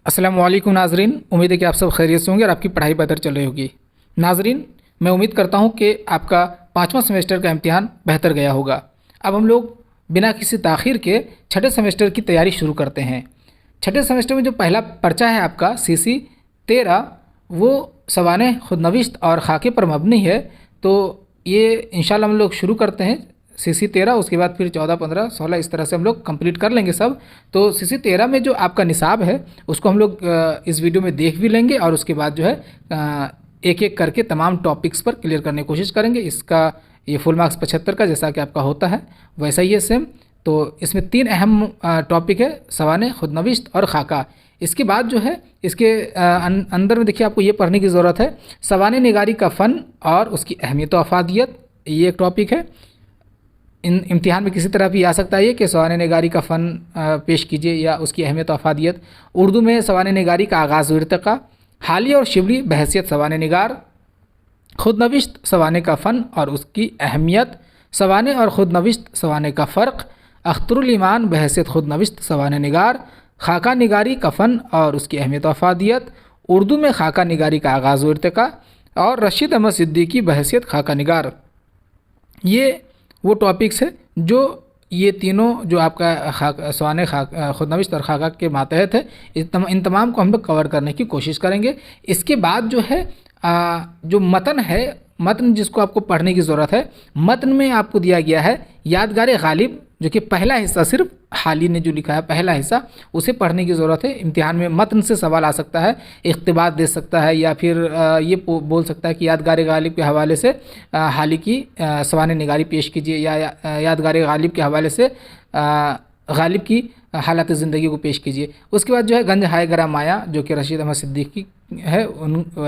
अस्सलाम वालेकुम नाजरीन, उम्मीद है कि आप सब खैरियत से होंगे और आपकी पढ़ाई बेहतर चल रही होगी। नाजरीन, मैं उम्मीद करता हूं कि आपका 5वां सेमेस्टर का इम्तिहान बेहतर गया होगा। अब हम लोग बिना किसी ताख़ीर के छठे सेमेस्टर की तैयारी शुरू करते हैं। छठे सेमेस्टर में जो पहला पर्चा है आपका CC 13, वो सवाने खुदनविश्त और खाके पर मबनी है। तो ये इंशाल्लाह हम लोग शुरू करते हैं CC 13, उसके बाद फिर 14, 15, 16 इस तरह से हम लोग कंप्लीट कर लेंगे सब। तो CC 13 में जो आपका निसाब है उसको हम लोग इस वीडियो में देख भी लेंगे और उसके बाद जो है एक एक करके तमाम टॉपिक्स पर क्लियर करने की कोशिश करेंगे। इसका ये फुल मार्क्स 75 का जैसा कि आपका होता है वैसा ही है सेम। तो इसमें 3 अहम टॉपिक है, सवाने खुदनविश्त और खाका। इसके बाद जो है इसके अंदर में देखिए आपको ये पढ़ने की ज़रूरत है, सवाने निगारी का फ़न और उसकी अहमियत व अफादियत, ये एक टॉपिक है। इम्तिहान में किसी तरह भी आ सकता है ये कि सवाने निगारी का फ़न पेश कीजिए या उसकी अहमियत व अफादियत। उर्दू में सवाने निगारी का आगाज़ व इर्तिक़ा, हालिया और शिबली बहैसियत सवाने निगार, खुदनविश्त सवाने का फ़न और उसकी अहमियत, सवाने और खुदनविश्त सवाने का फ़र्क, अख्तरुल ईमान बहैसियत खुदनविश्त सवाने निगार, खाका निगारी का फ़न और उसकी अहमियत व अफादियत, उर्दू में खाका निगारी का आगाज़ व इर्तिक़ा और रशीद अहमद सिद्दीकी बहैसियत खाका निगार। ये वो टॉपिक्स है जो ये तीनों जो आपका सवाने खुदनविश्त और खाका के मातहत है, इन तमाम को हम लोग कवर करने की कोशिश करेंगे। इसके बाद जो है जो मतन है, मतन जिसको आपको पढ़ने की ज़रूरत है, मतन में आपको दिया गया है यादगार गालिब, जो कि पहला हिस्सा सिर्फ हाली ने जो लिखा है पहला हिस्सा, उसे पढ़ने की ज़रूरत है। इम्तिहान में मतन से सवाल आ सकता है, इख्तिबार दे सकता है या फिर ये बोल सकता है कि यादगार गालिब के हवाले से हाली की सवाने निगारी पेश कीजिए या यादगार गालिब के हवाले से गालिब की हालात ज़िंदगी को पेश कीजिए। उसके बाद जो है गंज हाय गरा माया, जो कि रशीद अहमद सिद्दीकी है,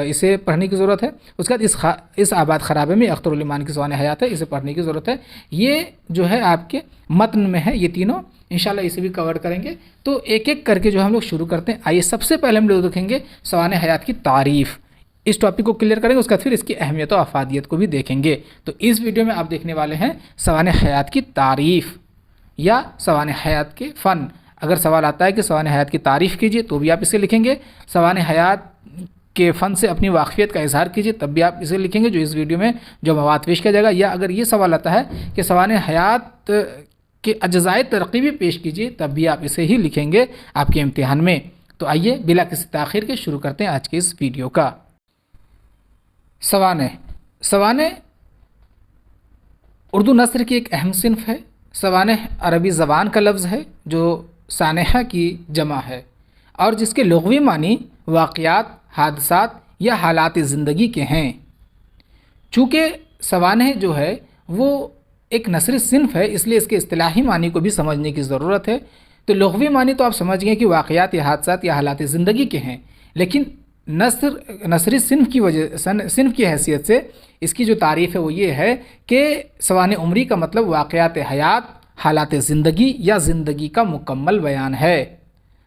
इसे पढ़ने की ज़रूरत है। उसके बाद इस आबाद ख़राबे में अख्तरुल ईमान की सवाने हयात है, इसे पढ़ने की ज़रूरत है। ये जो है आपके मतन में है, ये तीनों इंशाल्लाह इसे भी कवर करेंगे। तो एक एक करके जो हम लोग शुरू करते हैं। आइए सबसे पहले हम लोग देखेंगे सवाने हयात की तारीफ़, इस टॉपिक को क्लियर करेंगे। उसके बाद फिर इसकी अहमियत और अफादियत को भी देखेंगे। तो इस वीडियो में आप देखने वाले हैं सवाने हयात की तारीफ़ या सवाने हयात के फ़न। अगर सवाल आता है कि सवाने हयात की तारीफ़ कीजिए तो भी आप इसे लिखेंगे, सवाने हयात के फ़न से अपनी वाक़फ़ियत का इजहार कीजिए तब भी आप इसे लिखेंगे, जो इस वीडियो में जो मवाद पेश किया जाएगा। या अगर ये सवाल आता है कि सवाने हयात के अज्ज़ाए तरक़ी भी पेश कीजिए तब भी आप इसे ही लिखेंगे आपके इम्तिहान में। तो आइए बिला किसी ताख़ीर के शुरू करते हैं आज के इस वीडियो का। सवाने, सवाने उर्दू नस्र की एक अहम सिन्फ़ है। सवाने अरबी ज़बान का लफ्ज़ है जो सानहा की जमा है और जिसके लुग़वी मानी वाक़यात, हादसात या हालात ज़िंदगी के हैं। चूँकि सवाने जो है वो एक नस्री सिन्फ़ है, इसलिए इसके इस्तिलाही मानी को भी समझने की ज़रूरत है। तो लुग़वी मानी तो आप समझ गए कि वाक़यात या हादसात या हालात ज़िंदगी के हैं, लेकिन नस्री सिन्फ़ की सिन्फ़ की हैसियत से इसकी जो तारीफ़ है वो ये है कि सवाने उम्री का मतलब वाक़यात हयात, हालात ज़िंदगी या ज़िंदगी का मुकम्मल बयान है।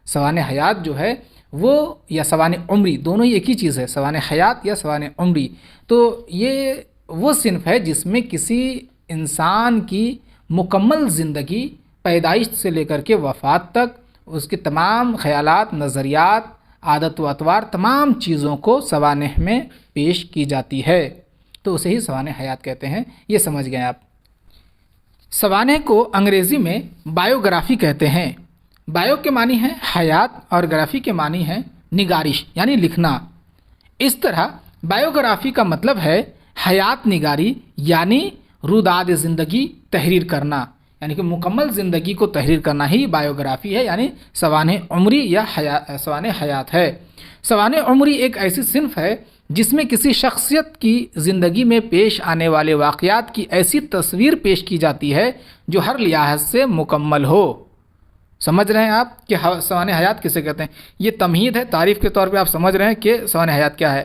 सवाने हयात जो है वो या सवाने उम्री दोनों ही एक ही चीज़ है, सवाने हयात या सवाने उम्री। तो ये वो सिन्फ़ है जिसमें किसी इंसान की मुकम्मल ज़िंदगी पैदाइश से लेकर के वफ़ात तक उसके तमाम ख़यालात, नज़रियात, आदत व अतवार, तमाम चीज़ों को सवाने में पेश की जाती है। तो उसे ही सवाने हयात कहते हैं, ये समझ गए आप। सवाने को अंग्रेज़ी में बायोग्राफ़ी कहते हैं। बायो के मानी है हयात और ग्राफ़ी के मानी है निगारिश यानी लिखना। इस तरह बायोग्राफ़ी का मतलब है हयात निगारी यानी रुदाद ज़िंदगी तहरीर करना, यानी कि मुकम्मल ज़िंदगी को तहरीर करना ही बायोग्राफ़ी है, यानी सवाने उम्री या सवाने हयात है। सवाने उम्री एक ऐसी सिन्फ़ है जिसमें किसी शख्सियत की ज़िंदगी में पेश आने वाले वाक़यात की ऐसी तस्वीर पेश की जाती है जो हर लिहाज से मुकम्मल हो। समझ रहे हैं आप कि सवाने हयात किसे कहते हैं? ये तमहीद है, तारीफ़ के तौर पे आप समझ रहे हैं कि सवाने हयात क्या है।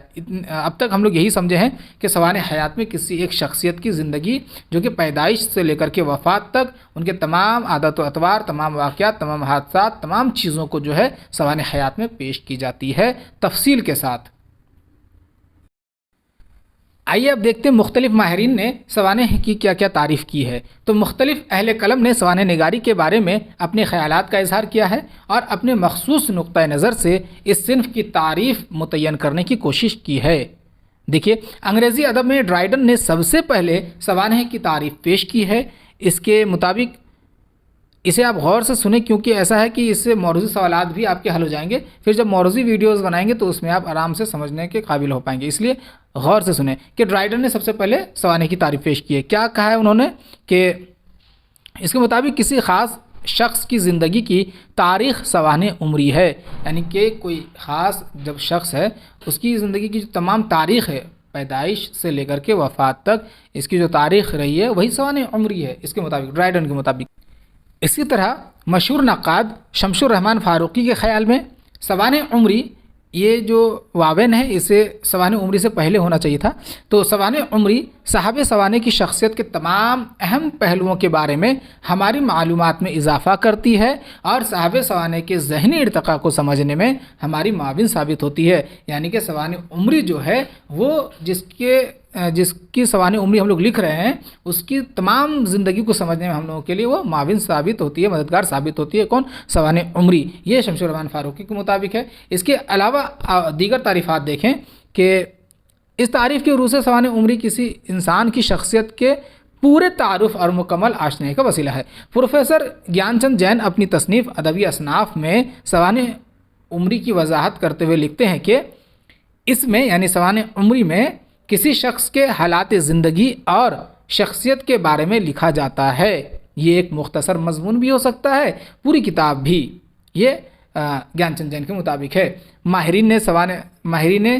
अब तक हम लोग यही समझे हैं कि सवाने हयात में किसी एक शख्सियत की ज़िंदगी जो कि पैदाइश से लेकर के वफ़ात तक उनके तमाम आदत व अतवार, तमाम वाक़यात, तमाम हादसात, तमाम चीज़ों को जो है सवाने हयात में पेश की जाती है तफसील के साथ। آئیے اب دیکھتے ہیں مختلف ماہرین نے سوانح کی کیا کیا تعریف کی ہے۔ تو مختلف اہل قلم نے سوانح نگاری کے بارے میں اپنے خیالات کا اظہار کیا ہے اور اپنے مخصوص نقطۂ نظر سے اس صنف کی تعریف متعین کرنے کی کوشش کی ہے۔ دیکھیے، انگریزی ادب میں ڈرائیڈن نے سب سے پہلے سوانح کی تعریف پیش کی ہے۔ اس کے مطابق اسے آپ غور سے سنیں، کیونکہ ایسا ہے کہ اس سے موروثی سوالات بھی آپ کے حل ہو جائیں گے۔ پھر جب موروثی ویڈیوز بنائیں گے تو اس میں آپ آرام سے سمجھنے کے قابل ہو پائیں گے، اس لیے غور سے سنیں کہ ڈرائیڈن نے سب سے پہلے سوانح کی تعریف پیش کی ہے۔ کیا کہا ہے انہوں نے کہ اس کے مطابق کسی خاص شخص کی زندگی کی تاریخ سوانح عمری ہے، یعنی کہ کوئی خاص جب شخص ہے اس کی زندگی کی جو تمام تاریخ ہے، پیدائش سے لے کر کے وفات تک اس کی جو تاریخ رہی ہے وہی سوانح عمری ہے، اس کے مطابق، ڈرائیڈن کے مطابق۔ اسی طرح مشہور نقاد شمس الرحمن فاروقی کے خیال میں سوانح عمری، یہ جو واون ہے اسے سوانح عمری سے پہلے ہونا چاہیے تھا، تو سوانح عمری صاحب سوانح کی شخصیت کے تمام اہم پہلوؤں کے بارے میں ہماری معلومات میں اضافہ کرتی ہے اور صاحب سوانح کے ذہنی ارتقاء کو سمجھنے میں ہماری معاون ثابت ہوتی ہے۔ یعنی کہ سوانح عمری جو ہے وہ جس کی سوانح عمری ہم لوگ لکھ رہے ہیں اس کی تمام زندگی کو سمجھنے میں ہم لوگوں کے لیے وہ معاون ثابت ہوتی ہے، مددگار ثابت ہوتی ہے۔ کون؟ سوانح عمری، یہ شمس الرحمن فاروقی کے مطابق ہے۔ اس کے علاوہ دیگر تعریفات دیکھیں کہ اس تعریف کے روح سے سوانح عمری کسی انسان کی شخصیت کے پورے تعارف اور مکمل آشنائی کا وسیلہ ہے۔ پروفیسر گیان چند جین اپنی تصنیف ادبی اصناف میں سوانح عمری کی وضاحت کرتے ہوئے لکھتے ہیں کہ اس میں، یعنی سوانح عمری میں، کسی شخص کے حالات زندگی اور شخصیت کے بارے میں لکھا جاتا ہے۔ یہ ایک مختصر مضمون بھی ہو سکتا ہے، پوری کتاب بھی، یہ گیان چند جین کے مطابق ہے۔ ماہرین نے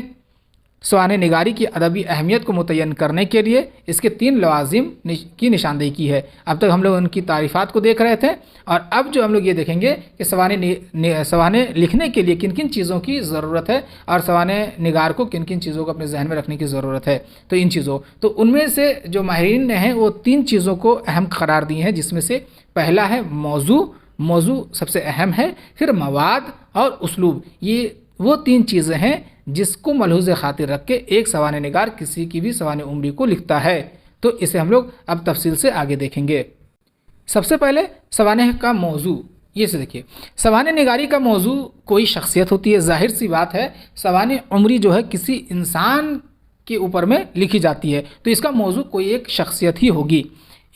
سوانح نگاری کی ادبی اہمیت کو متعین کرنے کے لیے اس کے 3 لوازم کی نشاندہی کی ہے۔ اب تک ہم لوگ ان کی تعریفات کو دیکھ رہے تھے، اور اب جو ہم لوگ یہ دیکھیں گے کہ سوانح لکھنے کے لیے کن کن چیزوں کی ضرورت ہے اور سوانح نگار کو کن کن چیزوں کو اپنے ذہن میں رکھنے کی ضرورت ہے۔ تو ان میں سے جو ماہرین نے ہیں وہ 3 چیزوں کو اہم قرار دی ہیں، جس میں سے پہلا ہے موضوع سب سے اہم ہے، پھر مواد اور اسلوب۔ یہ وہ 3 چیزیں ہیں جس کو ملحوظ خاطر رکھ کے ایک سوانح نگار کسی کی بھی سوانح عمری کو لکھتا ہے۔ تو اسے ہم لوگ اب تفصیل سے آگے دیکھیں گے۔ سب سے پہلے سوانح کا موضوع، یہ سے دیکھیے، سوانح نگاری کا موضوع کوئی شخصیت ہوتی ہے۔ ظاہر سی بات ہے، سوانح عمری جو ہے کسی انسان کے اوپر میں لکھی جاتی ہے، تو اس کا موضوع کوئی ایک شخصیت ہی ہوگی۔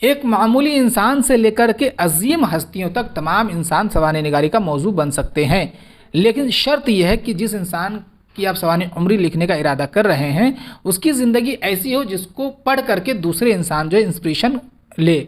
ایک معمولی انسان سے لے کر کے عظیم ہستیوں تک تمام انسان سوانح نگاری کا موضوع بن سکتے ہیں، لیکن شرط یہ ہے کہ جس انسان کی آپ سوانح عمری لکھنے کا ارادہ کر رہے ہیں اس کی زندگی ایسی ہو جس کو پڑھ کر کے دوسرے انسان جو ہے انسپریشن لے،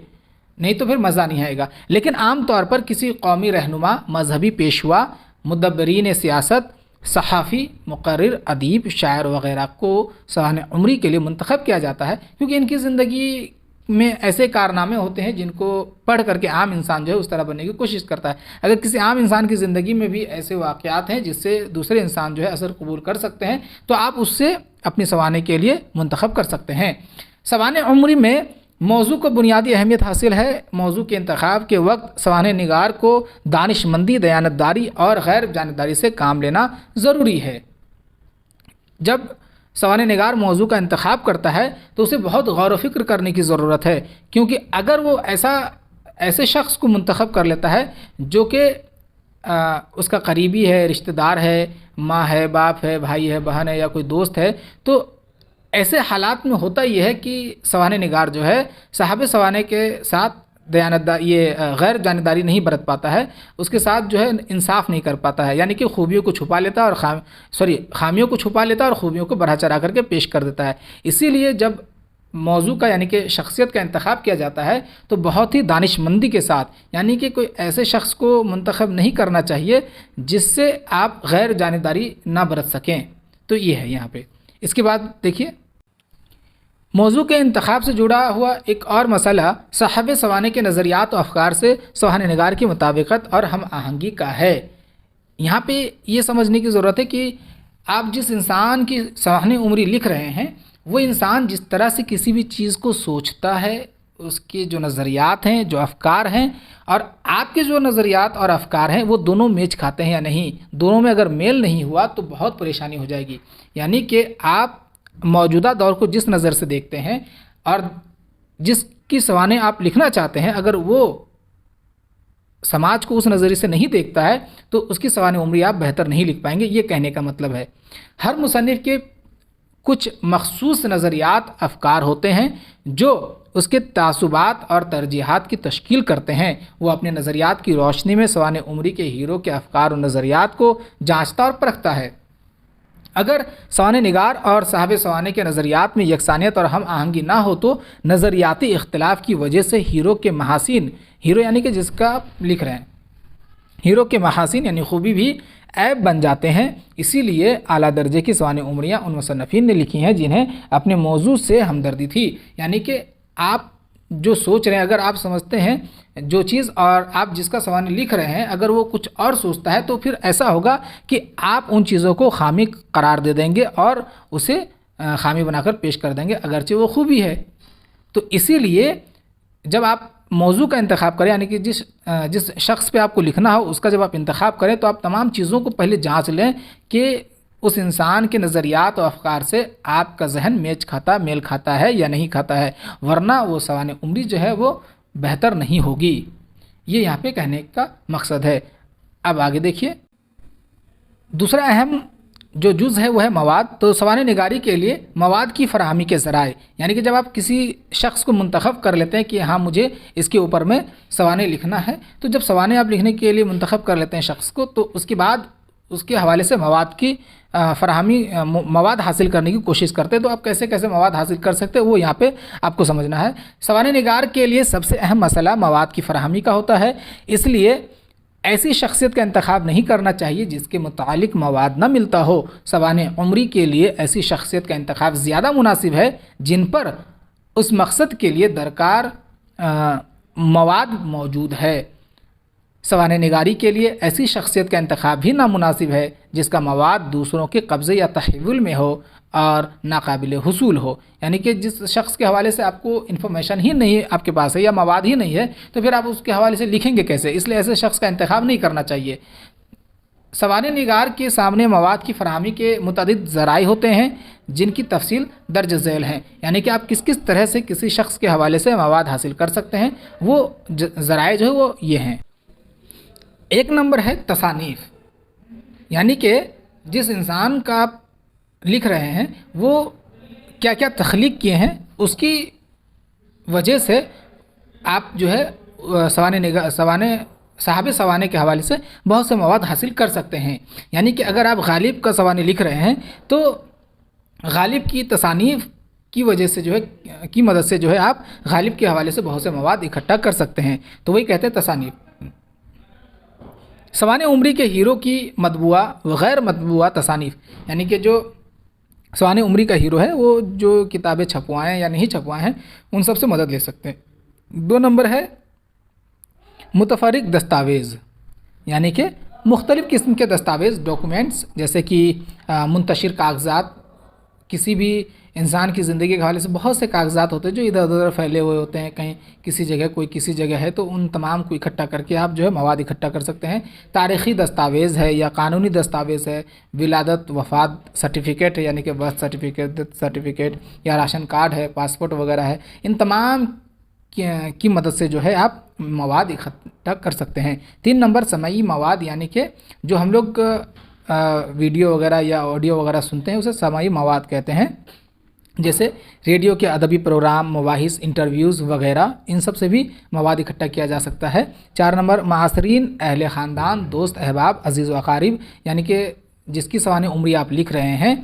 نہیں تو پھر مزہ نہیں آئے گا۔ لیکن عام طور پر کسی قومی رہنما، مذہبی پیشوا، مدبرین سیاست، صحافی، مقرر، ادیب، شاعر وغیرہ کو سوانح عمری کے لیے منتخب کیا جاتا ہے، کیونکہ ان کی زندگی میں ایسے کارنامے ہوتے ہیں جن کو پڑھ کر کے عام انسان جو ہے اس طرح بننے کی کوشش کرتا ہے۔ اگر کسی عام انسان کی زندگی میں بھی ایسے واقعات ہیں جس سے دوسرے انسان جو ہے اثر قبول کر سکتے ہیں، تو آپ اس سے اپنی سوانح کے لیے منتخب کر سکتے ہیں۔ سوانح عمری میں موضوع کو بنیادی اہمیت حاصل ہے۔ موضوع کے انتخاب کے وقت سوانح نگار کو دانش مندی، دیانتداری اور غیر جانبداری سے کام لینا ضروری ہے۔ جب سوانح نگار موضوع کا انتخاب کرتا ہے تو اسے بہت غور و فکر کرنے کی ضرورت ہے، کیونکہ اگر وہ ایسے شخص کو منتخب کر لیتا ہے جو کہ اس کا قریبی ہے، رشتہ دار ہے، ماں ہے، باپ ہے، بھائی ہے، بہن ہے یا کوئی دوست ہے، تو ایسے حالات میں ہوتا یہ ہے کہ سوانح نگار جو ہے صاحب سوانح کے ساتھ غیر جانبداری نہیں برت پاتا ہے، اس کے ساتھ جو ہے انصاف نہیں کر پاتا ہے، یعنی کہ خوبیوں کو چھپا لیتا ہے اور خامیوں کو چھپا لیتا ہے اور خوبیوں کو بڑھا چڑھا کر کے پیش کر دیتا ہے۔ اسی لیے جب موضوع کا یعنی کہ شخصیت کا انتخاب کیا جاتا ہے تو بہت ہی دانش مندی کے ساتھ، یعنی کہ کوئی ایسے شخص کو منتخب نہیں کرنا چاہیے جس سے آپ غیر جانبداری نہ برت سکیں۔ تو یہ ہے یہاں پہ۔ اس کے بعد دیکھیے، موضوع کے انتخاب سے جڑا ہوا ایک اور مسئلہ صاحب سوانح کے نظریات و افکار سے سوانح نگار کی مطابقت اور ہم آہنگی کا ہے۔ یہاں پہ یہ سمجھنے کی ضرورت ہے کہ آپ جس انسان کی سوانح عمری لکھ رہے ہیں وہ انسان جس طرح سے کسی بھی چیز کو سوچتا ہے، اس کے جو نظریات ہیں، جو افکار ہیں، اور آپ کے جو نظریات اور افکار ہیں وہ دونوں میچ کھاتے ہیں یا نہیں، دونوں میں اگر میل نہیں ہوا تو بہت پریشانی ہو جائے گی۔ یعنی کہ آپ मौजूदा दौर को जिस नज़र से देखते हैं और जिसकी सवानें आप लिखना चाहते हैं, अगर वो समाज को उस नज़रिए से नहीं देखता है तो उसकी सवाने उम्री आप बेहतर नहीं लिख पाएंगे। ये कहने का मतलब है हर मुसन्निफ़ के कुछ मखसूस नज़रियात अफ़कार होते हैं जो उसके तासुबात और तरजीहात की तश्कील करते हैं। वो अपने नज़रियात की रोशनी में सवाने उम्री के हीरो के अफ़कार और नज़रियात को जांचता और परखता है। अगर सवाने निगार और साहब सवाने के नज़रियात में यकसानियत और हम आहंगी ना हो तो नज़रियाती इख्तिलाफ़ की वजह से हीरो के महासीन, हीरो यानी कि जिसका आप लिख रहे हैं, हीरो के महासीन यानी खूबी भी ऐब बन जाते हैं। इसीलिए आला दर्जे की सवाने उम्रियाँ उन मुसन्निफ़ीन ने लिखी हैं जिन्हें अपने मौजू से हमदर्दी थी। यानी कि आप जो सोच रहे हैं, अगर आप समझते हैं जो चीज़ और आप जिसका सवाने लिख रहे हैं, अगर वो कुछ और सोचता है तो फिर ऐसा होगा कि आप उन चीज़ों को खामी करार दे देंगे और उसे खामी बनाकर पेश कर देंगे अगरचे वो खूबी है। तो इसीलिए जब आप मौजू का इंतखाब करें, यानी कि जिस शख्स पे आपको लिखना हो उसका जब आप इंतखाब करें तो आप तमाम चीज़ों को पहले जांच लें कि उस इंसान के नज़रियात और अफ़कार से आपका जहन मेल खाता है या नहीं खाता है, वरना वो सवाने उम्री जो है वो बेहतर नहीं होगी। ये यहाँ पे कहने का मकसद है। अब आगे देखिए, दूसरा अहम जो जुज़ है वो है मवाद। तो सवाने निगारी के लिए मवाद की फ़राहमी के ज़राए, यानी कि जब आप किसी शख्स को मुंतखब कर लेते हैं कि हाँ मुझे इसके ऊपर में सवाने लिखना है, तो जब सवाने आप लिखने के लिए मुंतखब कर लेते हैं शख्स को, तो उसके बाद उसके हवाले से मवाद की फ़राहमी मवाद हासिल करने की कोशिश करते हैं। तो आप कैसे कैसे मवाद हासिल कर सकते हैं वो यहाँ पे आपको समझना है। सवाने निगार के लिए सबसे अहम मसला मवाद की फ़राहमी का होता है, इसलिए ऐसी शख्सियत का इंतखाब नहीं करना चाहिए जिसके मुतालिक मवाद न मिलता हो। सवाने उम्री के लिए ऐसी शख्सियत का इंतखाब ज़्यादा मुनासिब है जिन पर उस मकसद के लिए दरकार मवाद मौजूद है। सवाने निगारी के लिए ऐसी शख्सियत का इंतखाब भी नामुनासिब है जिसका मवाद दूसरों के कब्ज़े या तहव्वुल में हो और नाकाबिल हुसूल हो। यानी कि जिस शख्स के हवाले से आपको इन्फॉर्मेशन ही नहीं आपके पास है या मवाद ही नहीं है, तो फिर आप उसके हवाले से लिखेंगे कैसे? इसलिए ऐसे शख्स का इंतखाब नहीं करना चाहिए। सवाने निगार के सामने मवाद की फ़राहमी के मुतअद्दिद ज़राए होते हैं जिनकी तफसील दर्ज झैल हैं, यानी कि आप किस किस तरह से किसी शख्स के हवाले से मवाद हासिल कर सकते हैं, वो ज़राए जो है वो ये हैं। एक नंबर है तसानीफ़, यानी कि जिस इंसान का आप लिख रहे हैं वो क्या क्या तख्लीक किए हैं, उसकी वजह से आप जो है साहब सवाने के हवाले से बहुत से मवाद हासिल कर सकते हैं। यानी कि अगर आप गालिब का सवाने लिख रहे हैं तो गालिब की तसानीफ़ की वजह से जो है की मदद से जो है आप गालिब के हवाले से बहुत से मवाद इकट्ठा कर सकते हैं। तो वही कहते हैं तसानीफ़। सवाने उम्री के हीरो की मतबूआ व गैर मतबूआ तसानीफ़, यानी कि जो सवाने उम्री का हीरो है वो जो किताबें छपवाएँ या नहीं छपवाएँ हैं उन सब से मदद ले सकते हैं। 2 नंबर है मुतफरिक दस्तावेज़, यानी कि मुख्तलिफ़ किस्म के दस्तावेज़ डॉक्यूमेंट्स, जैसे कि मुंतशिर कागज़ात। किसी भी इंसान की ज़िंदगी के हवाले से बहुत से कागज़ात होते हैं जो इधर उधर फैले हुए होते हैं, कहीं किसी जगह कोई किसी जगह है, तो उन तमाम को इकट्ठा करके आप जो है मवाद इकट्ठा कर सकते हैं। तारीख़ी दस्तावेज़ है या कानूनी दस्तावेज़ है, विलादत वफ़ात सर्टिफ़िकेट है यानी कि बर्थ सर्टिफ़िकेट या राशन कार्ड है, पासपोर्ट वगैरह है, इन तमाम की मदद से जो है आप मवाद इकट्ठा कर सकते हैं। 3 नंबर समई मवाद, यानी कि जो हम लोग वीडियो वगैरह या ऑडियो वगैरह सुनते हैं उसे समई मवाद कहते हैं, जैसे रेडियो के अदबी प्रोग्राम, मवाहिस, इंटरव्यूज़ वगैरह, इन सब से भी मवाद इकट्ठा किया जा सकता है। 4 नंबर मासरीन, अहले ख़ानदान, दोस्त अहबाब, अज़ीज़ व अक़ारिब, यानी कि जिसकी सवाने उम्री आप लिख रहे हैं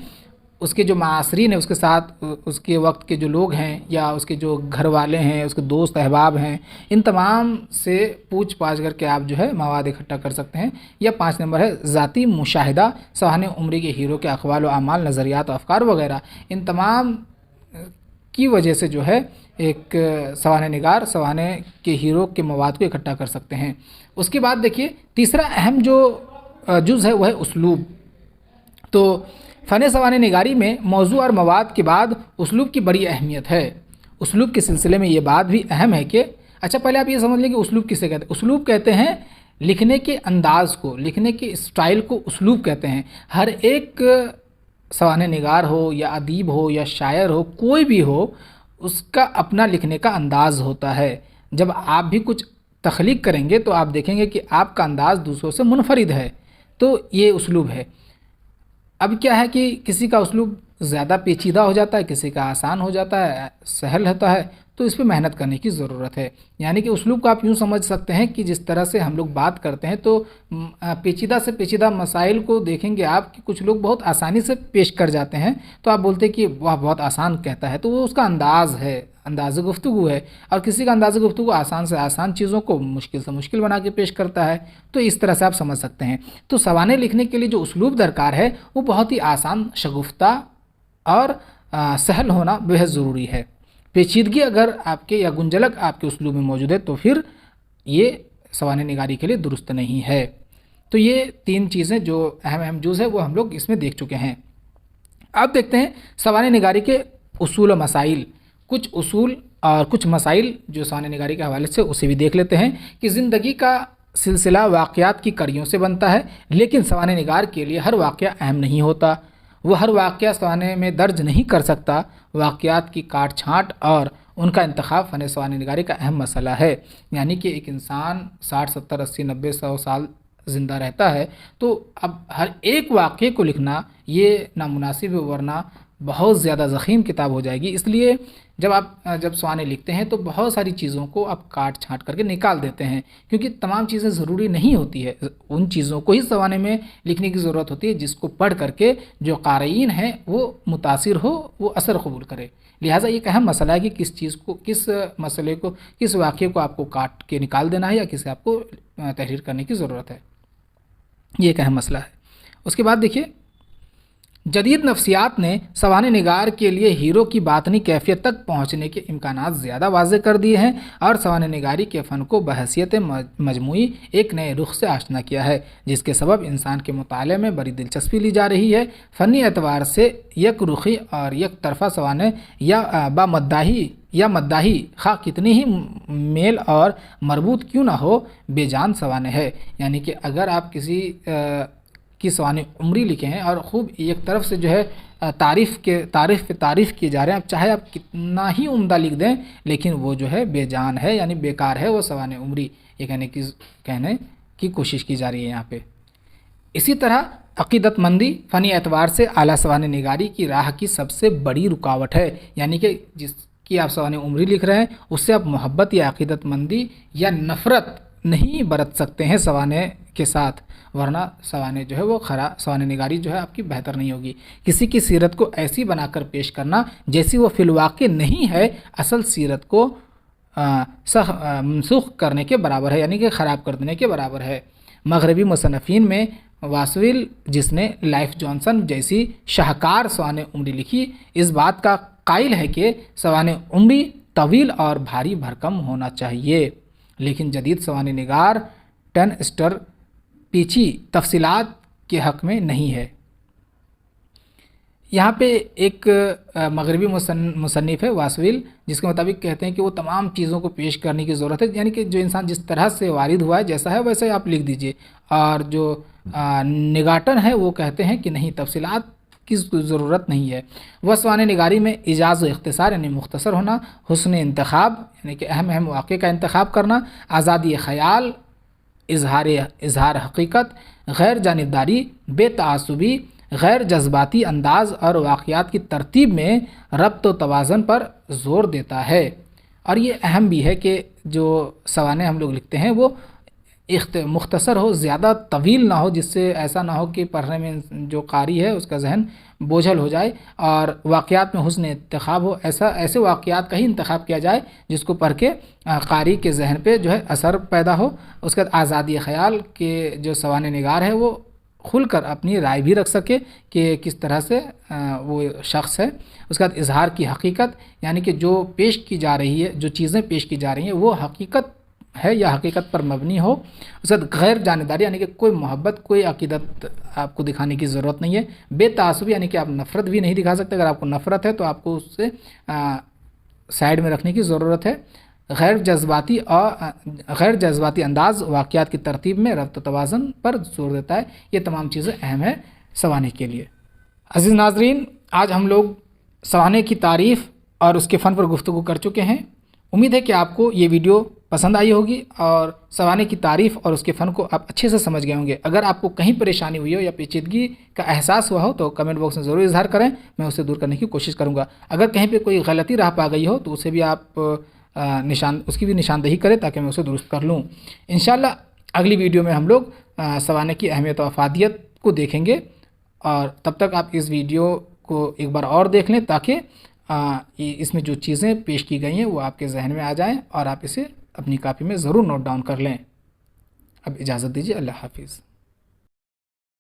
उसके जो मासरीन है, उसके साथ उसके वक्त के जो लोग हैं या उसके जो घर वाले हैं, उसके दोस्त अहबाब हैं, इन तमाम से पूछ पाछ करके आप जो है मवाद इकट्ठा कर सकते हैं। या 5 नंबर है ज़ाती मुशाहिदा, सवाने उम्री के हीरो के अक़वाल व अमाल, नज़रियात, अफ़कार वगैरह, इन तमाम की वजह से जो है एक सवाने निगार सवाने के हीरो के मवाद को इकट्ठा कर सकते हैं। उसके बाद देखिए तीसरा अहम जो जुज़ है वह है उसलूब। तो फ़न सवाने निगारी में मौजू और मवाद के बाद उसलूब की बड़ी अहमियत है। उसलूब के सिलसिले में ये बात भी अहम है कि अच्छा पहले आप ये समझ लें कि उसलूब किसे कहते हैं। उसलूब कहते हैं लिखने के अंदाज़ को, लिखने के स्टाइल को उसलूब कहते हैं। हर एक सवाने निगार हो या अदीब हो या शायर हो, कोई भी हो, उसका अपना लिखने का अंदाज़ होता है। जब आप भी कुछ तख्लीक करेंगे तो आप देखेंगे कि आपका अंदाज़ दूसरों से मुनफरिद है। तो ये उसलूब है। अब क्या है कि किसी का उसलूब ज़्यादा पेचीदा हो जाता है, किसी का आसान हो जाता है, सहल होता है, तो इस पे मेहनत करने की ज़रूरत है। यानी कि उसलूब को आप यूँ समझ सकते हैं कि जिस तरह से हम लोग बात करते हैं तो पेचीदा से पेचीदा मसाइल को देखेंगे आप कि कुछ लोग बहुत आसानी से पेश कर जाते हैं, तो आप बोलते हैं कि वह बहुत आसान कहता है, तो वो उसका अंदाज़ है, अंदाज़ गुफ्तगू है। और किसी का अंदाज़ गुफ्तगू आसान से आसान चीज़ों को मुश्किल से मुश्किल बना के पेश करता है। तो इस तरह से आप समझ सकते हैं। तो सवाने लिखने के लिए जो उसलूब दरकार है वो बहुत ही आसान, शगुफ्ता और सहल होना बेहद ज़रूरी है। पेचीदगी अगर आपके या गुंजलक आपके उसलूब में मौजूद है तो फिर ये सवाने निगारी के लिए दुरुस्त नहीं है। तो ये 3 चीज़ें जो अहम अहम जुज़ है वो हम लोग इसमें देख चुके हैं। अब देखते हैं सवाने निगारी के उसूल और मसाइल। कुछ उसूल और कुछ मसाइल जो सवाने निगारी के हवाले से उसे भी देख लेते हैं कि ज़िंदगी का सिलसिला वाक़यात की कड़ियों से बनता है, लेकिन सवाने निगार के लिए हर वाक़या अहम नहीं होता। वो हर वाक़या सवाने में दर्ज नहीं कर सकता। वाक़यात की काट छाँट और उनका इंतखाब फ़न सवाने निगारी का अहम मसला है। यानी कि एक इंसान 60, 70, 80, 90, 100 साल ज़िंदा रहता है, तो अब हर एक वाक़े को लिखना ये नामुनासिब है, वरना बहुत ज़्यादा ज़ख़ीम किताब हो जाएगी। इसलिए जब सवाने लिखते हैं तो बहुत सारी चीज़ों को आप काट छाँट करके निकाल देते हैं, क्योंकि तमाम चीज़ें ज़रूरी नहीं होती है। उन चीज़ों को ही सवाने में लिखने की ज़रूरत होती है जिसको पढ़ करके जो क़ारीन हैं वो मुतासिर हो, वो असर कबूल करे। लिहाजा एक अहम मसला है कि किस चीज़ को, किस मसले को, किस वाक़े को आपको काट के निकाल देना है या किसे आपको तहरीर करने की ज़रूरत है। ये एक अहम मसला है। उसके बाद देखिए, जदीद नफ्सियात ने सवाने निगार के लिए हीरो की बातनी कैफियत तक पहुँचने के इम्कानात ज़्यादा वाज़े कर दिए हैं और सवाने निगारी के फ़न को बहैसियत मजमूई एक नए रुख से आशना किया है, जिसके सबब इंसान के मुताले में बड़ी दिलचस्पी ली जा रही है। फ़नी एतबार से यक रुखी और यक तरफ़ा सवाने या मद्दाही खा कितनी ही मेल और मरबूत क्यों ना हो, बेजान सवाने है। यानी कि अगर आप किसी की सवाने उम्री लिखे हैं और ख़ूब एक तरफ से जो है तारीफ़ पे तारीफ़ किए जा रहे हैं, अब चाहे आप कितना ही उम्दा लिख दें लेकिन वो जो है बेजान है, यानी बेकार है वो सवाने उम्री, ये कहने की कोशिश की जा रही है यहाँ पे। इसी तरह अक़ीदतमंदी फ़नी एतबार से आला सवाने निगारी की राह की सबसे बड़ी रुकावट है। यानी कि जिसकी आप सवाने उम्री लिख रहे हैं उससे आप मोहब्बत या अक़ीदतमंदी या नफ़रत नहीं बरत सकते हैं सवाने के साथ, वरना सवाने जो है वो सवाने निगारी जो है आपकी बेहतर नहीं होगी। किसी की सीरत को ऐसी बनाकर पेश करना जैसी वो फिलवाक़े नहीं है, असल सीरत को मनसूख करने के बराबर है, यानी कि ख़राब कर देने के बराबर है। मग़रबी मुसन्निफ़ीन में वासविल, जिसने लाइफ जॉनसन जैसी शाहकार सवाने उम्री लिखी, इस बात का कायल है कि सवाने उम्री तवील और भारी भरकम होना चाहिए, लेकिन जदीद सवाने निगार टन स्टर पीछी तफसीलात के हक़ में नहीं है। यहाँ पे एक मग़रबी मुसन्निफ़ है वासविल, जिसके मुताबिक कहते हैं कि वो तमाम चीज़ों को पेश करने की ज़रूरत है, यानी कि जो इंसान जिस तरह से वारिद हुआ है, जैसा है वैसे आप लिख दीजिए। और जो निगाटन है वो कहते हैं कि नहीं, तफसीलात की ज़रूरत नहीं है। वह सवाने निगारी में इजाज़ व इख्तिसार यानी मुख्तसर होना, हुस्न इंतखाब यानी कि अहम अहम वाक़े का इंतखाब करना, आज़ादी ख़याल, इजहार हकीकत, गैर जानिबदारी, बेतआसुबी, गैर जज्बाती अंदाज़ और वाक़यात की तरतीब में रब्त व तवाज़न पर ज़ोर देता है। और ये अहम भी है कि जो सवाने हम लोग लिखते हैं वो मुख्तसर हो, ज़्यादा तवील ना हो, जिससे ऐसा ना हो कि पढ़ने में जो कारी है उसका जहन बोझल हो जाए, और वाक़यात में हुस्न इंतखाब हो, ऐसे वाक़यात का ही इंतखाब किया जाए जिसको पढ़ के कारी के जहन पे जो है असर पैदा हो। उसके बाद आज़ादी ख़याल के जो सवाने निगार है वो खुलकर अपनी राय भी रख सके कि किस तरह से वो शख्स है। उसके बाद इजहार की हकीकत, यानी कि जो पेश की जा रही है, जो चीज़ें पेश की जा रही हैं वो हकीकत है या हकीकत पर मबनी हो। उसके बाद गैर जानिबदारी, यानी कि कोई मोहब्बत, कोई अकीदत आपको दिखाने की ज़रूरत नहीं है। बेतासुबी, यानी कि आप नफ़रत भी नहीं दिखा सकते। अगर आपको नफ़रत है तो आपको उससे साइड में रखने की ज़रूरत है। गैर जज्बाती अंदाज़ वाक़यात की तरतीब में रब्त तवाज़न पर जोर देता है। ये तमाम चीज़ें अहम है सवाने के लिए। अज़ीज़ नाज़रीन, आज हम लोग सवाने की तारीफ़ और उसके फ़न पर गुफ्तगू कर चुके हैं। उम्मीद है कि आपको ये वीडियो पसंद आई होगी और सवाने की तारीफ़ और उसके फ़न को आप अच्छे से समझ गए होंगे। अगर आपको कहीं परेशानी हुई हो या पेचीदगी का एहसास हुआ हो तो कमेंट बॉक्स में ज़रूर इज़हार करें, मैं उसे दूर करने की कोशिश करूँगा। अगर कहीं पे कोई गलती राह पा गई हो तो उसे भी आप उसकी भी निशानदेही करें ताकि मैं उसे दुरुस्त कर लूँ। इंशाल्लाह अगली वीडियो में हम लोग सवाने की अहमियत और अफादियत को देखेंगे, और तब तक आप इस वीडियो को एक बार और देख लें ताकि इसमें जो चीज़ें पेश की गई हैं वो आपके जहन में आ जाएं और आप इसे अपनी कॉपी में ज़रूर नोट डाउन कर लें। अब इजाज़त दीजिए, अल्लाह हाफिज़।